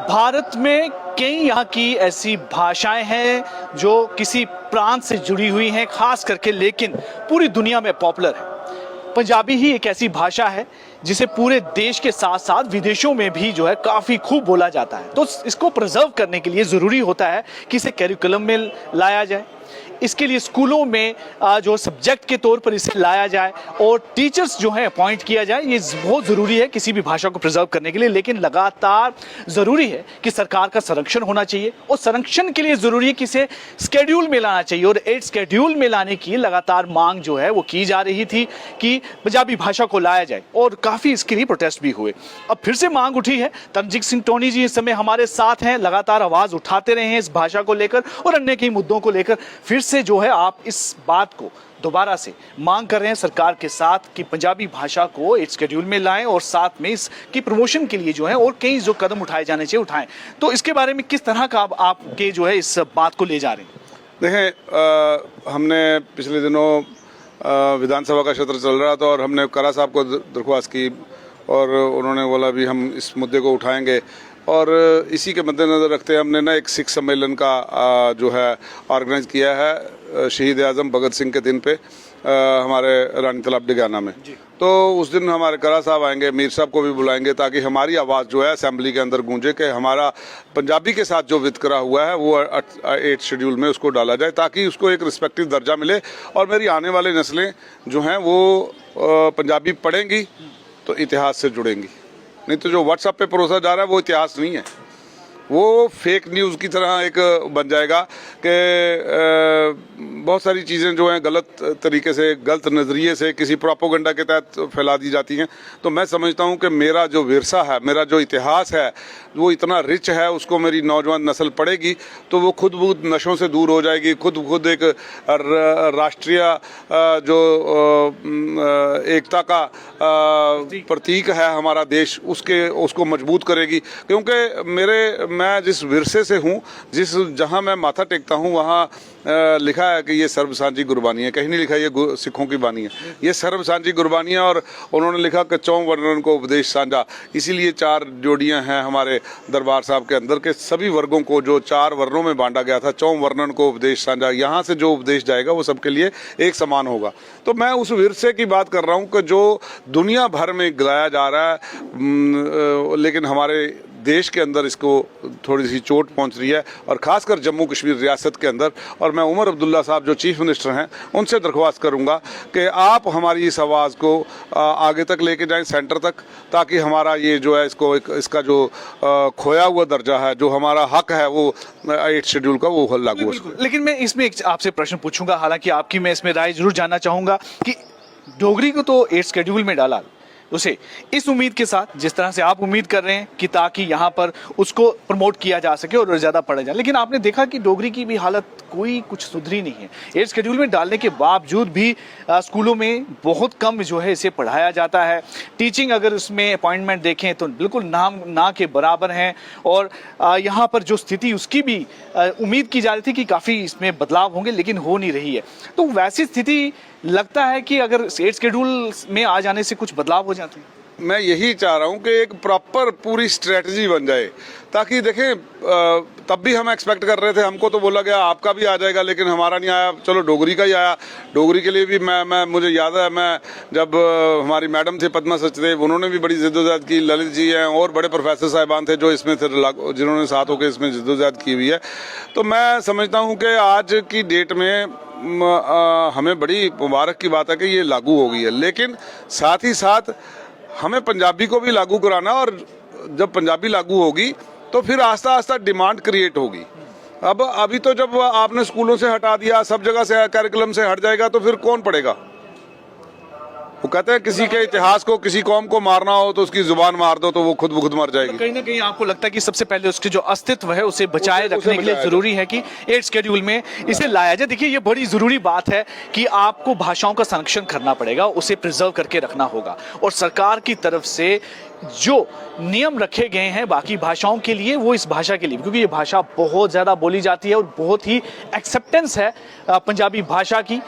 भारत में कई यहाँ की ऐसी भाषाएं हैं जो किसी प्रांत से जुड़ी हुई हैं खास करके, लेकिन पूरी दुनिया में पॉपुलर है। पंजाबी ही एक ऐसी भाषा है जिसे पूरे देश के साथ साथ विदेशों में भी जो है काफ़ी खूब बोला जाता है। तो इसको प्रिजर्व करने के लिए ज़रूरी होता है कि इसे करिकुलम में लाया जाए। इसके लिए स्कूलों में जो सब्जेक्ट के तौर पर इसे लाया जाए और टीचर्स जो है अपॉइंट किया जाए। ये बहुत ज़रूरी है किसी भी भाषा को प्रिजर्व करने के लिए, लेकिन लगातार ज़रूरी है कि सरकार का संरक्षण होना चाहिए और संरक्षण के लिए ज़रूरी है कि इसे स्केड्यूल में लाना चाहिए। और 8 स्केड्यूल में लाने की लगातार मांग जो है वो की जा रही थी कि पंजाबी भाषा को लाया जाए और काफ़ी इसके लिए प्रोटेस्ट भी हुए। अब फिर से मांग उठी है। तरनजीत सिंह टोनी जी इस समय हमारे साथ हैं, लगातार आवाज़ उठाते रहे हैं इस भाषा को लेकर और अन्य कई मुद्दों को लेकर। फिर से जो है आप इस बात को दोबारा से मांग कर रहे हैं सरकार के साथ कि पंजाबी भाषा को एक शेड्यूल में लाएं और साथ में इसकी प्रमोशन के लिए जो है और कई जो कदम उठाए जाने चाहिए उठाएं। तो इसके बारे में किस तरह का आपके जो है इस बात को ले जा रहे हैं? देखें, हमने पिछले दिनों विधानसभा का सत्र चल रहा था और हमने करा साहब को दरख्वास्त की और उन्होंने बोला भी हम इस मुद्दे को उठाएंगे। और इसी के मद्देनज़र रखते हुए हमने एक सिख सम्मेलन का जो है ऑर्गेनाइज किया है शहीद आज़म भगत सिंह के दिन पे हमारे रानी तालाब डिगाना में। तो उस दिन हमारे करा साहब आएंगे, मीर साहब को भी बुलाएंगे ताकि हमारी आवाज़ जो है असेंबली के अंदर गूंजे कि हमारा पंजाबी के साथ जो वितकरा हुआ है वो 8 शेड्यूल में उसको डाला जाए ताकि उसको एक रिस्पेक्टिव दर्जा मिले और मेरी आने वाली नस्लें जो हैं वो पंजाबी पढ़ेंगी तो इतिहास से जुड़ेंगी। नहीं तो जो व्हाट्सएप पे परोसा जा रहा है वो इतिहास नहीं है, वो फेक न्यूज़ की तरह एक बन जाएगा कि बहुत सारी चीज़ें जो हैं गलत तरीके से, गलत नज़रिए से किसी प्रोपोगंडा के तहत फैला दी जाती हैं। तो मैं समझता हूं कि मेरा जो विरसा है, मेरा जो इतिहास है वो इतना रिच है, उसको मेरी नौजवान नस्ल पढ़ेगी तो वो खुद नशों से दूर हो जाएगी। खुद एक राष्ट्रीय जो एकता का प्रतीक है हमारा देश, उसको मजबूत करेगी। क्योंकि मैं जिस विरसे से हूँ, जहाँ मैं माथा टेकता हूँ, वहाँ लिखा है कि ये सर्व सांझी गुरबानी है। कहीं नहीं लिखा ये सिखों की बानी है, ये सर्व सांझी गुरबानी है। और उन्होंने लिखा कि 4 वर्णन को उपदेश साझा, इसीलिए 4 जोड़ियां हैं हमारे दरबार साहब के अंदर के सभी वर्गों को जो 4 वर्णों में बांटा गया था, 4 वर्णन को उपदेश साझा। यहाँ से जो उपदेश जाएगा वो सबके लिए एक समान होगा। तो मैं उस विरसे की बात कर रहा हूँ कि जो दुनिया भर में गिलाया जा रहा है, लेकिन हमारे देश के अंदर इसको थोड़ी सी चोट पहुंच रही है और खासकर जम्मू कश्मीर रियासत के अंदर। और मैं उमर अब्दुल्ला साहब जो चीफ मिनिस्टर हैं उनसे दरख्वास्त करूंगा कि आप हमारी इस आवाज़ को आगे तक लेके जाएं, सेंटर तक, ताकि हमारा ये जो है इसका जो खोया हुआ दर्जा है, जो हमारा हक है वो 8 शेड्यूल का वो लागू हो। लेकिन मैं इसमें एक आपसे प्रश्न पूछूंगा, हालांकि आपकी मैं इसमें राय जरूर जानना चाहूंगा कि डोगरी को तो 8 शेड्यूल में डाला उसे इस उम्मीद के साथ जिस तरह से आप उम्मीद कर रहे हैं कि ताकि यहाँ पर उसको प्रमोट किया जा सके और ज़्यादा पढ़ा जाए, लेकिन आपने देखा कि डोगरी की भी हालत कोई कुछ सुधरी नहीं है। 8 शेड्यूल में डालने के बावजूद भी स्कूलों में बहुत कम जो है इसे पढ़ाया जाता है। टीचिंग अगर उसमें अपॉइंटमेंट देखें तो बिल्कुल ना के बराबर हैं। और यहाँ पर जो स्थिति उसकी भी उम्मीद की जा रही थी कि काफ़ी इसमें बदलाव होंगे, लेकिन हो नहीं रही है। तो वैसी स्थिति लगता है कि अगर 8 शेड्यूल में आ जाने से कुछ बदलाव हो जाते हैं। मैं यही चाह रहा हूं कि एक प्रॉपर पूरी स्ट्रेटजी बन जाए, ताकि देखें तब भी हम एक्सपेक्ट कर रहे थे, हमको तो बोला गया आपका भी आ जाएगा, लेकिन हमारा नहीं आया। चलो डोगरी का ही आया। डोगरी के लिए भी मुझे याद है, मैं जब हमारी मैडम थे पद्मा सचदेव, उन्होंने भी बड़ी जिद्दोजहद की। ललित जी हैं और बड़े प्रोफेसर साहिबान थे जो इसमें थे, जिन्होंने साथ होकर इसमें जिद्दोजहद की हुई है। तो मैं समझता हूँ कि आज की डेट में हमें बड़ी मुबारक की बात है कि ये लागू हो गई है, लेकिन साथ ही साथ हमें पंजाबी को भी लागू कराना। और जब पंजाबी लागू होगी तो फिर आस्ता आस्ता डिमांड क्रिएट होगी। अब अभी तो जब आपने स्कूलों से हटा दिया, सब जगह से करिकुलम से हट जाएगा, तो फिर कौन पढ़ेगा? वो कहते हैं किसी के इतिहास को, किसी कौम को मारना हो तो उसकी जुबान मार दो तो वो खुद ब खुद मर जाएगी। कहीं ना कहीं आपको लगता है कि सबसे पहले उसके जो अस्तित्व है उसे बचाए रखने के लिए जरूरी है कि 8 शेड्यूल में इसे लाया जाए। देखिए, ये बड़ी जरूरी बात है कि आपको भाषाओं का संरक्षण करना पड़ेगा, उसे प्रिजर्व करके रखना होगा। और सरकार की तरफ से जो नियम रखे गए हैं बाकी भाषाओं के लिए, वो इस भाषा के लिए, क्योंकि ये भाषा बहुत ज़्यादा बोली जाती है और बहुत ही एक्सेप्टेंस है पंजाबी भाषा की।